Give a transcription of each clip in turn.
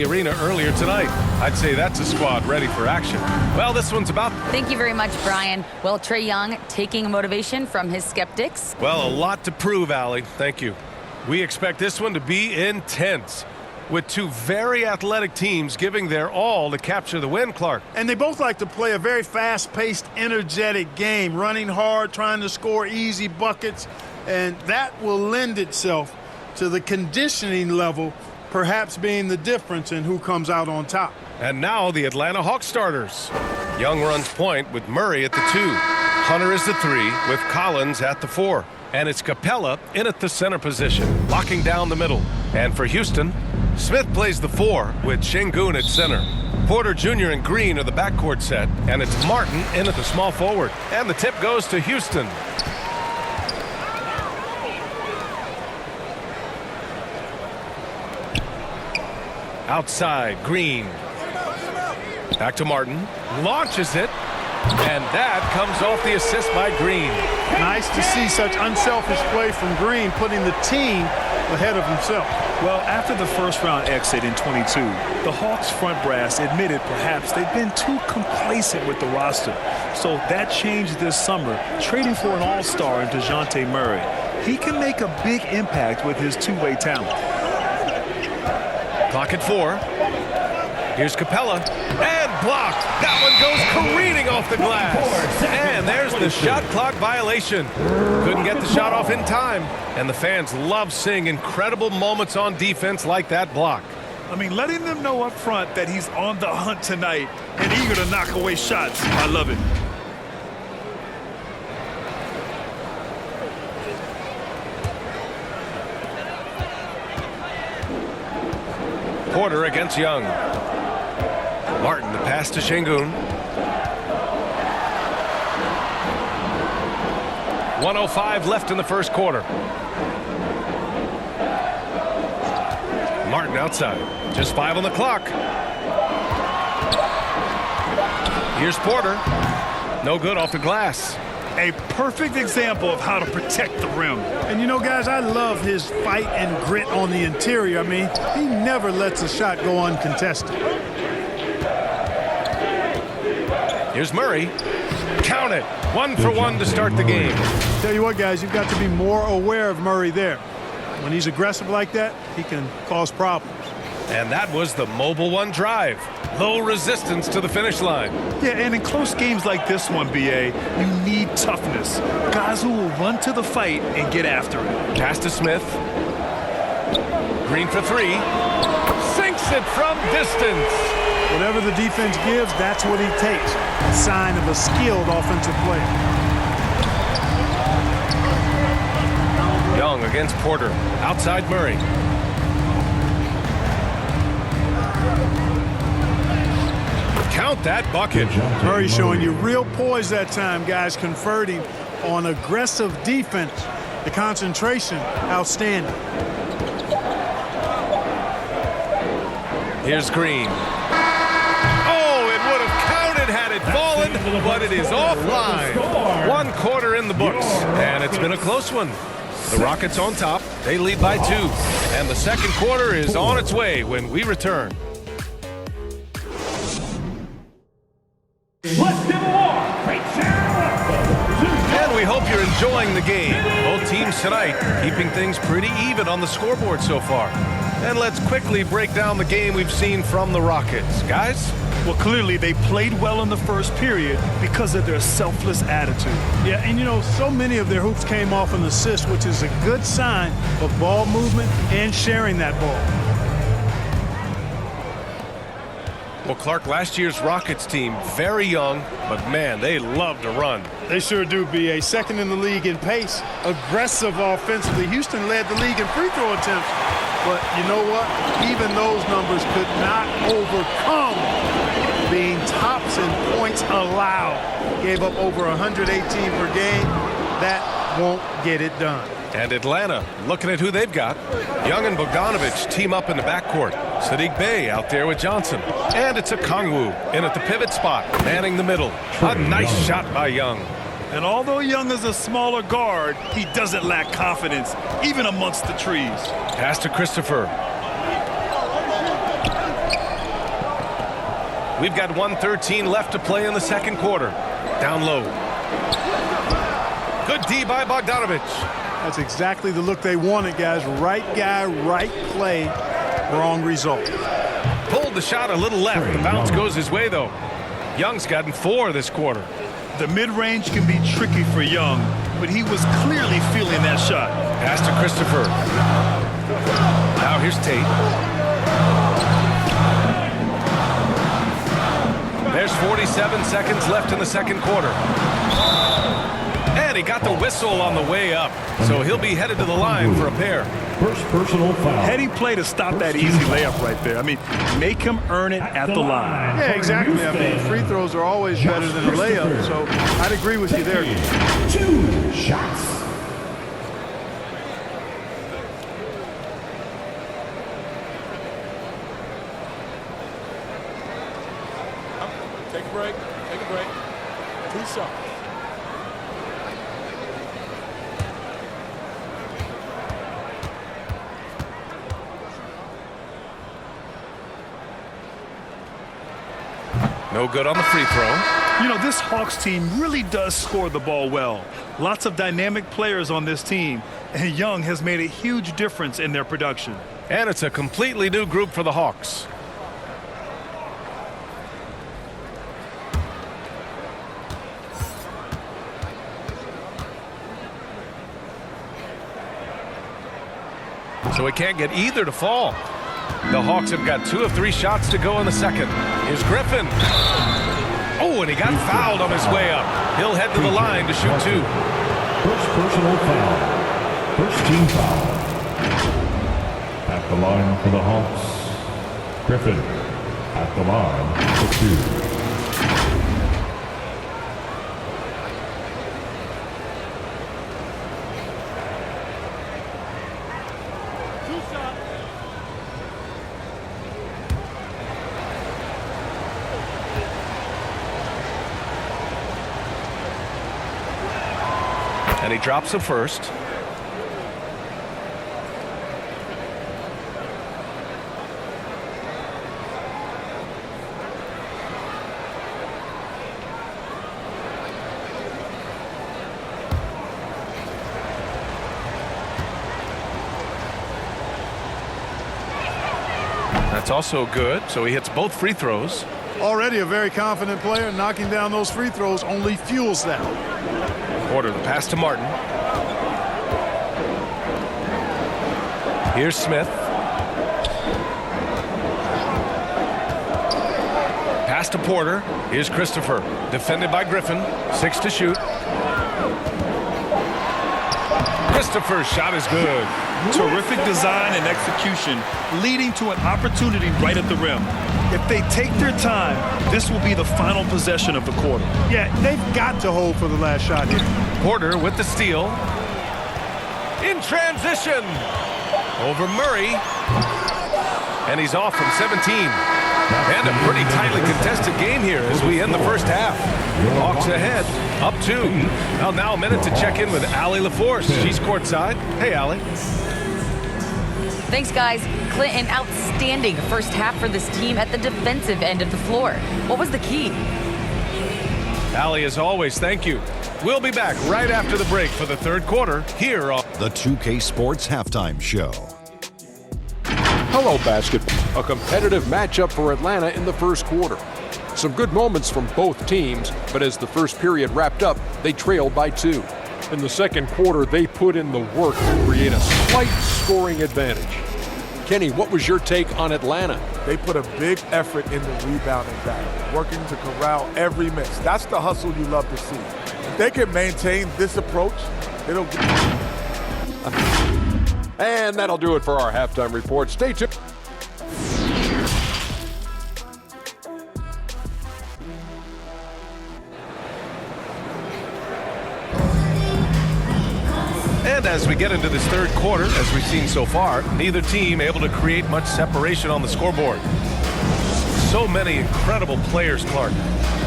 Arena earlier tonight. I'd say that's a squad ready for action. Well, this one's about... Thank you very much, Brian. Well, Trae Young taking motivation from his skeptics. Well, a lot to prove, Allie. Thank you. We expect this one to be intense, with two very athletic teams giving their all to capture the win, Clark. And they both like to play a very fast-paced, energetic game, running hard, trying to score easy buckets, and that will lend itself to the conditioning level perhaps being the difference in who comes out on top. And now the Atlanta Hawks starters. Young runs point with Murray at the 2. Hunter is the 3 with Collins at the 4. And it's Capella in at the center position, locking down the middle. And for Houston, Smith plays the 4 with Şengün at center. Porter Jr. and Green are the backcourt set. And it's Martin in at the small forward. And the tip goes to Houston. Outside, Green. Back to Martin. Launches it. And that comes off the assist by Green. Nice to see such unselfish play from Green, putting the team ahead of himself. Well, after the first-round exit in 22, the Hawks front brass admitted perhaps they've been too complacent with the roster. So that changed this summer, trading for an all-star in DeJounte Murray. He can make a big impact with his two-way talent. Clock at 4. Here's Capella. And blocked. That one goes careening off the glass. And there's the shot clock violation. Couldn't get the shot off in time. And the fans love seeing incredible moments on defense like that block. I mean, letting them know up front that he's on the hunt tonight and eager to knock away shots. I love it. Porter against Young. Martin, the pass to Şengün. 1:05 left in the first quarter. Martin outside. Just 5 on the clock. Here's Porter. No good off the glass. A perfect example of how to protect the rim. And you know, guys, I love his fight and grit on the interior. I mean, he never lets a shot go uncontested. Here's Murray. Count it. 1 for 1 to start the game. Tell you what, guys, you've got to be more aware of Murray there. When he's aggressive like that, he can cause problems. And that was the mobile 1 drive. Low resistance to the finish line. Yeah, and in close games like this one, B.A., you need toughness. Guys who will run to the fight and get after it. Pass to Smith. Green for 3. Sinks it from distance. Whatever the defense gives, that's what he takes. A sign of a skilled offensive player. Young against Porter. Outside Murray. Count that bucket. Murray showing you real poise that time, guys, converting on aggressive defense. The concentration, outstanding. Here's Green. Oh, it would have counted had it fallen, but it is offline. 1 quarter in the books, and it's been a close one. The Rockets on top. They lead by 2. And the second quarter is on its way when we return. And we hope you're enjoying the game. Both teams tonight keeping things pretty even on the scoreboard so far. And let's quickly break down the game we've seen from the Rockets. Guys? Well, clearly they played well in the first period because of their selfless attitude. Yeah, and you know, so many of their hoops came off an assist, which is a good sign of ball movement and sharing that ball. Well, Clark, last year's Rockets team, very young, but man, they love to run. They sure do, B.A. Second in the league in pace. Aggressive offensively. Houston led the league in free throw attempts. But you know what? Even those numbers could not overcome being tops in points allowed. Gave up over 118 per game. That won't get it done. And Atlanta, looking at who they've got. Young and Bogdanovich team up in the backcourt. Sadiq Bey out there with Johnson. And it's a Kongwu in at the pivot spot, manning the middle. A nice shot by Young. And although Young is a smaller guard, he doesn't lack confidence, even amongst the trees. Pass to Christopher. We've got 1:13 left to play in the second quarter. Down low. Good D by Bogdanovich. That's exactly the look they wanted, guys. Right guy, right play, wrong result. Pulled the shot a little left. The bounce goes his way, though. Young's gotten 4 this quarter. The mid-range can be tricky for Young, but he was clearly feeling that shot. Pass to Christopher. Now here's Tate. There's 47 seconds left in the second quarter. And he got the whistle on the way up, so he'll be headed to the line for a pair. First personal foul. Heady play to stop that easy layup right there. I mean, make him earn it at the line. Yeah, exactly. I mean, free throws are always better than a layup, so I'd agree with you there. 2 shots. Take a break. Take a break. 2 shots. No good on the free throw. You know, this Hawks team really does score the ball well. Lots of dynamic players on this team, and Young has made a huge difference in their production. And it's a completely new group for the Hawks. So he can't get either to fall. The Hawks have got 2 of 3 shots to go in the second. Here's Griffin. Oh, and he got fouled on his way up. He'll head to the line to shoot 2. First personal foul. First team foul. At the line for the Hawks, Griffin. At the line for 2. And he drops the first. That's also good, so he hits both free throws. Already a very confident player. Knocking down those free throws only fuels that. Porter, the pass to Martin. Here's Smith. Pass to Porter. Here's Christopher. Defended by Griffin. 6 to shoot. Christopher's shot is good. Terrific design and execution, leading to an opportunity right at the rim. If they take their time, this will be the final possession of the quarter. Yeah, they've got to hold for the last shot here. Porter with the steal. In transition. Over Murray. And he's off from 17. And a pretty tightly contested game here as we end the first half. Hawks ahead, up 2. Well, now a minute to check in with Allie LaForce. She's courtside. Hey, Allie. Thanks, guys. Clint, an outstanding first half for this team at the defensive end of the floor. What was the key? Allie, as always, thank you. We'll be back right after the break for the third quarter here on The 2K Sports Halftime Show. Hello, basketball. A competitive matchup for Atlanta in the first quarter. Some good moments from both teams, but as the first period wrapped up, they trailed by 2. In the second quarter, they put in the work to create a slight scoring advantage. Kenny, what was your take on Atlanta? They put a big effort in the rebounding battle, working to corral every miss. That's the hustle you love to see. If they can maintain this approach, it'll be... And that'll do it for our halftime report. Stay tuned. And as we get into this third quarter, as we've seen so far, neither team able to create much separation on the scoreboard. so many incredible players, Clark.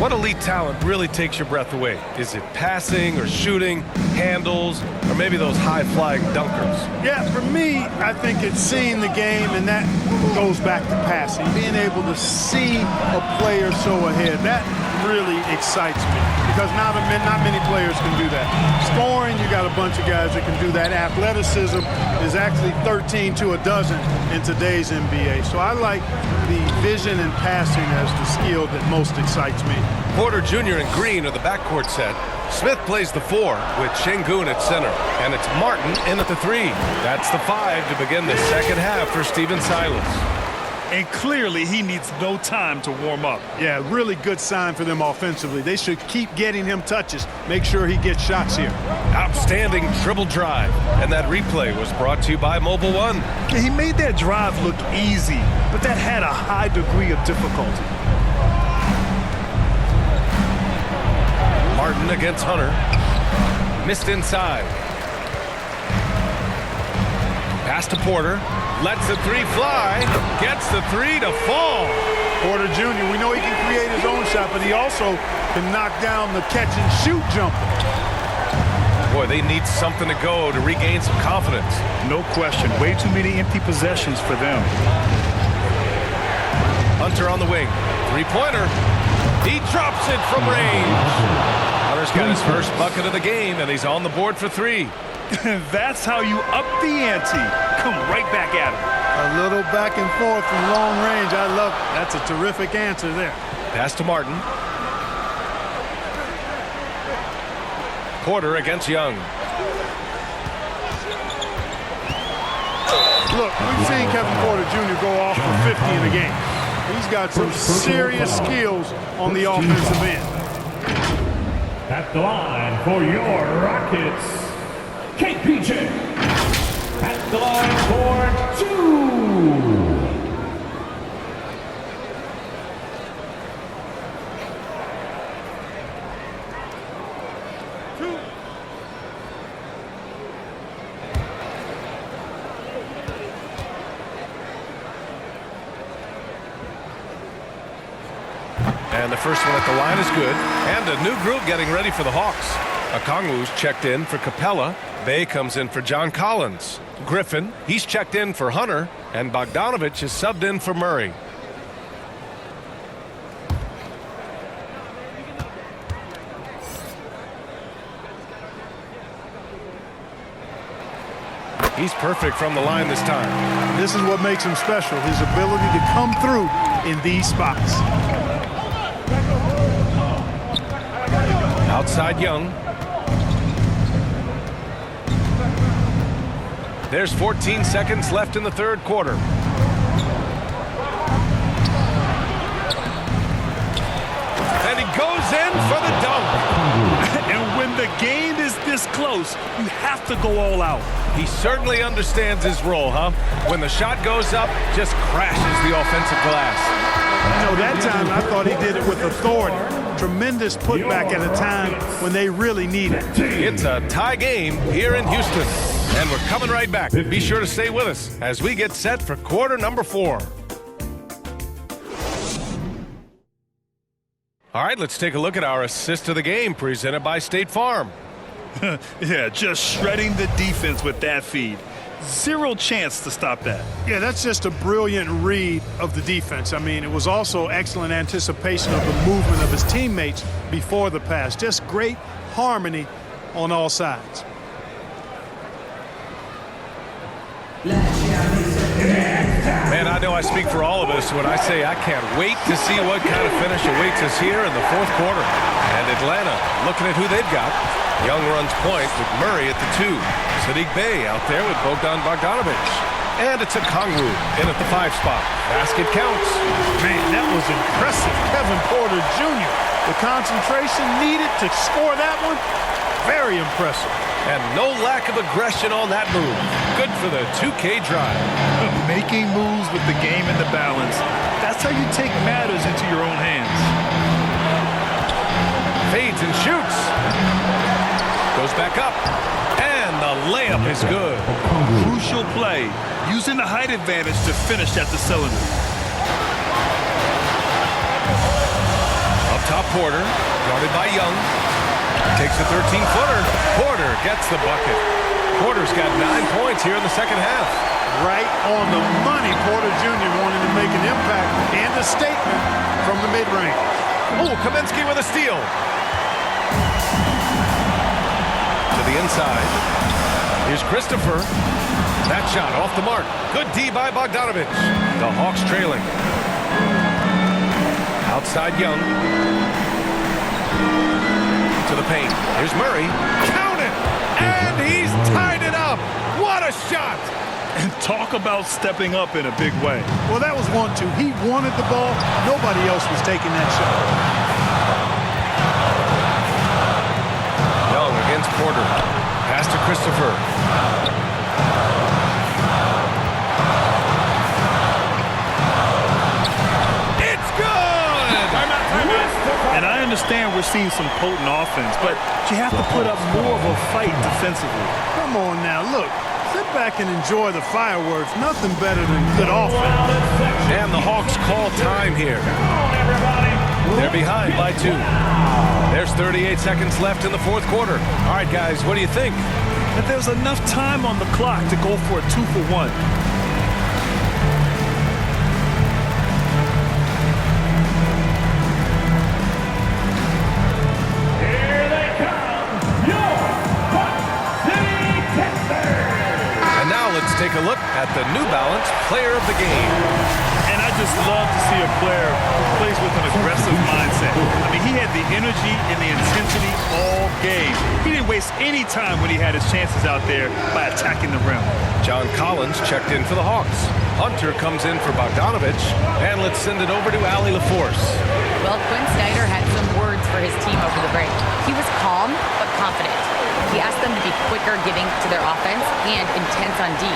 What elite talent really takes your breath away? Is it passing or shooting, handles, or maybe those high-flying dunkers? Yeah, for me, I think it's seeing the game, and that goes back to passing. Being able to see a player so ahead, that really excites me because not many players can do that. Scoring, you got a bunch of guys that can do that. Athleticism is actually 13 to a dozen in today's NBA. So I like the vision and passing as the skill that most excites me. Porter Jr. and Green are the backcourt set. Smith plays the 4 with Şengün at center. And it's Martin in at the 3. That's the 5 to begin the second half for Stephen Silas. And clearly he needs no time to warm up. Yeah, really good sign for them offensively. They should keep getting him touches. Make sure he gets shots here. Outstanding dribble drive. And that replay was brought to you by Mobile One. He made that drive look easy, but that had a high degree of difficulty. Martin against Hunter. Missed inside. Pass to Porter. Lets the 3 fly. Gets the 3 to fall. Porter Jr., we know he can create his own shot, but he also can knock down the catch-and-shoot jumper. Boy, they need something to go to regain some confidence. No question. Way too many empty possessions for them. Hunter on the wing. Three-pointer. He drops it from range. Hunter's got his first bucket of the game, and he's on the board for 3. That's how you up the ante. Come right back at him. A little back and forth from long range. I love it. That's a terrific answer there. Pass to Martin. Porter against Young. Look, we've seen Kevin Porter Jr. go off for 50 in a game. He's got some serious skills on the offensive end. At the line for your Rockets, KPJ. At the line for 2. And the first one at the line is good. And a new group getting ready for the Hawks. Okongwu's checked in for Capella. Bay comes in for John Collins. Griffin, he's checked in for Hunter. And Bogdanovich is subbed in for Murray. He's perfect from the line this time. This is what makes him special, his ability to come through in these spots. Outside Young. There's 14 seconds left in the third quarter. And he goes in for the dunk. And when the game is this close, you have to go all out. He certainly understands his role, huh? When the shot goes up, just crashes the offensive glass. You know, that time I thought he did it with authority. Tremendous putback at a time when they really need it. It's a tie game here in Houston. And we're coming right back. Be sure to stay with us as we get set for quarter number 4. All right, let's take a look at our assist of the game presented by State Farm. Yeah, just shredding the defense with that feed. Zero chance to stop that. Yeah, that's just a brilliant read of the defense. I mean, it was also excellent anticipation of the movement of his teammates before the pass. Just great harmony on all sides. Man, I know I speak for all of us when I say I can't wait to see what kind of finish awaits us here in the fourth quarter. And Atlanta looking at who they've got. Young runs point with Murray at the 2. Sadiq Bey out there with Bogdanovich. And it's Okongwu in at the 5 spot. Basket counts. Man, that was impressive. Kevin Porter Jr. The concentration needed to score that one, very impressive. And no lack of aggression on that move. Good for the 2K drive. Making moves with the game in the balance. That's how you take matters into your own hands. Fades and shoots. Goes back up. And the layup is good. Crucial play. Using the height advantage to finish at the cylinder. top Porter, guarded by Young. Takes a 13-footer. Porter gets the bucket. Porter's got 9 points here in the second half. Right on the money. Porter Jr. wanted to make an impact and a statement from the mid-range. Oh, Kaminsky with a steal. To the inside. Here's Christopher. That shot off the mark. Good D by Bogdanovich. The Hawks trailing. Outside Young. To the paint. Here's Murray. Count it! And he's tied it up. What a shot! And talk about stepping up in a big way. Well, that was 1-2. He wanted the ball. Nobody else was taking that shot. Young against Porter. Pass to Christopher. It's good! And I understand we're seeing some potent offense, but you have to put up more of a fight defensively. Come on now, look. Sit back and enjoy the fireworks. Nothing better than good offense. And the Hawks call time here. They're behind by 2. There's 38 seconds left in the fourth quarter. All right, guys, what do you think? That there's enough time on the clock to go for a 2-for-1. Let's take a look at the New Balance Player of the Game. And I just love to see a player who plays with an aggressive mindset. I mean, he had the energy and the intensity all game. He didn't waste any time when he had his chances out there by attacking the rim. John Collins checked in for the Hawks. Hunter comes in for Bogdanovich. And let's send it over to Allie LaForce. Well, Quinn Snyder had some words for his team over the break. He was calm but confident. He asked them to be quicker getting to their offense and intense on D.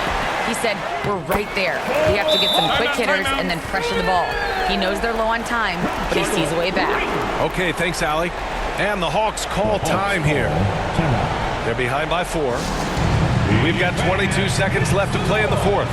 He said, we're right there. We have to get some quick hitters and then pressure the ball. He knows they're low on time, but he sees a way back. Okay, thanks, Allie. And the Hawks call time here. They're behind by 4. We've got 22 seconds left to play in the fourth.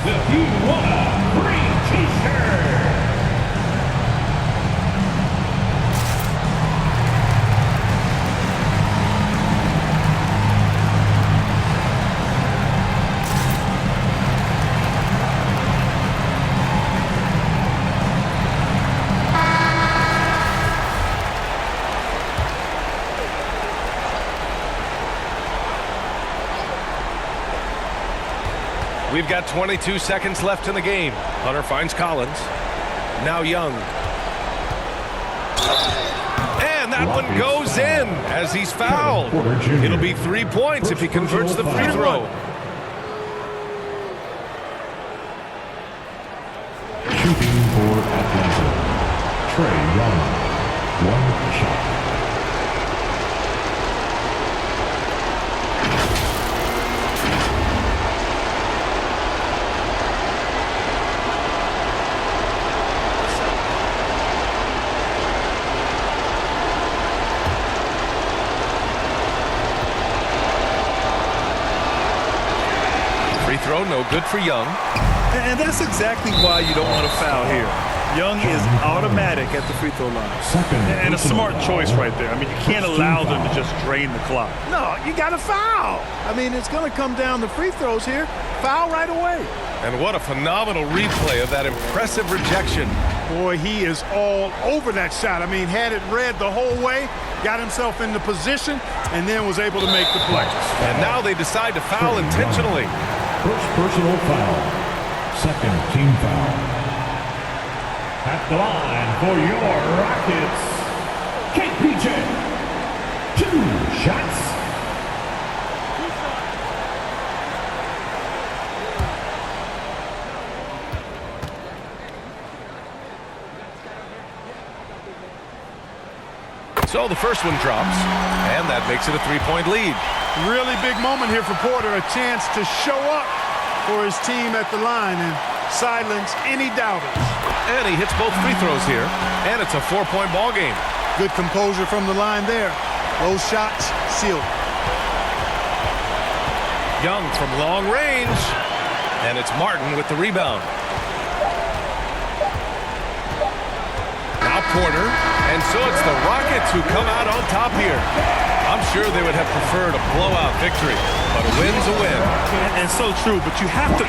We've got 22 seconds left in the game. Hunter finds Collins. Now Young. And that one goes in as he's fouled. It'll be 3 points if he converts the free throw. Shooting for Atlanta, Trae Young. 1 shot. Throw no good for Young. And that's exactly why you don't want to foul here. Young is automatic at the free throw line. And a smart choice right there. I mean, you can't allow them to just drain the clock. No, you got to foul. I mean, it's going to come down to free throws here. Foul right away. And what a phenomenal replay of that impressive rejection. Boy, he is all over that shot. I mean, had it read the whole way, got himself in the position, and then was able to make the play. And now they decide to foul intentionally. First personal foul. Second team foul. At the line for your Rockets, KPJ. 2 shots. So the first one drops, and that makes it a 3-point lead. Really big moment here for Porter, a chance to show up for his team at the line and silence any doubters. And he hits both free throws here, and it's a 4-point ball game. Good composure from the line there. Those shots sealed. Young from long range, and it's Martin with the rebound. Now Porter. And so it's the Rockets who come out on top here. I'm sure they would have preferred a blowout victory, but a win's a win. And so true, but you have to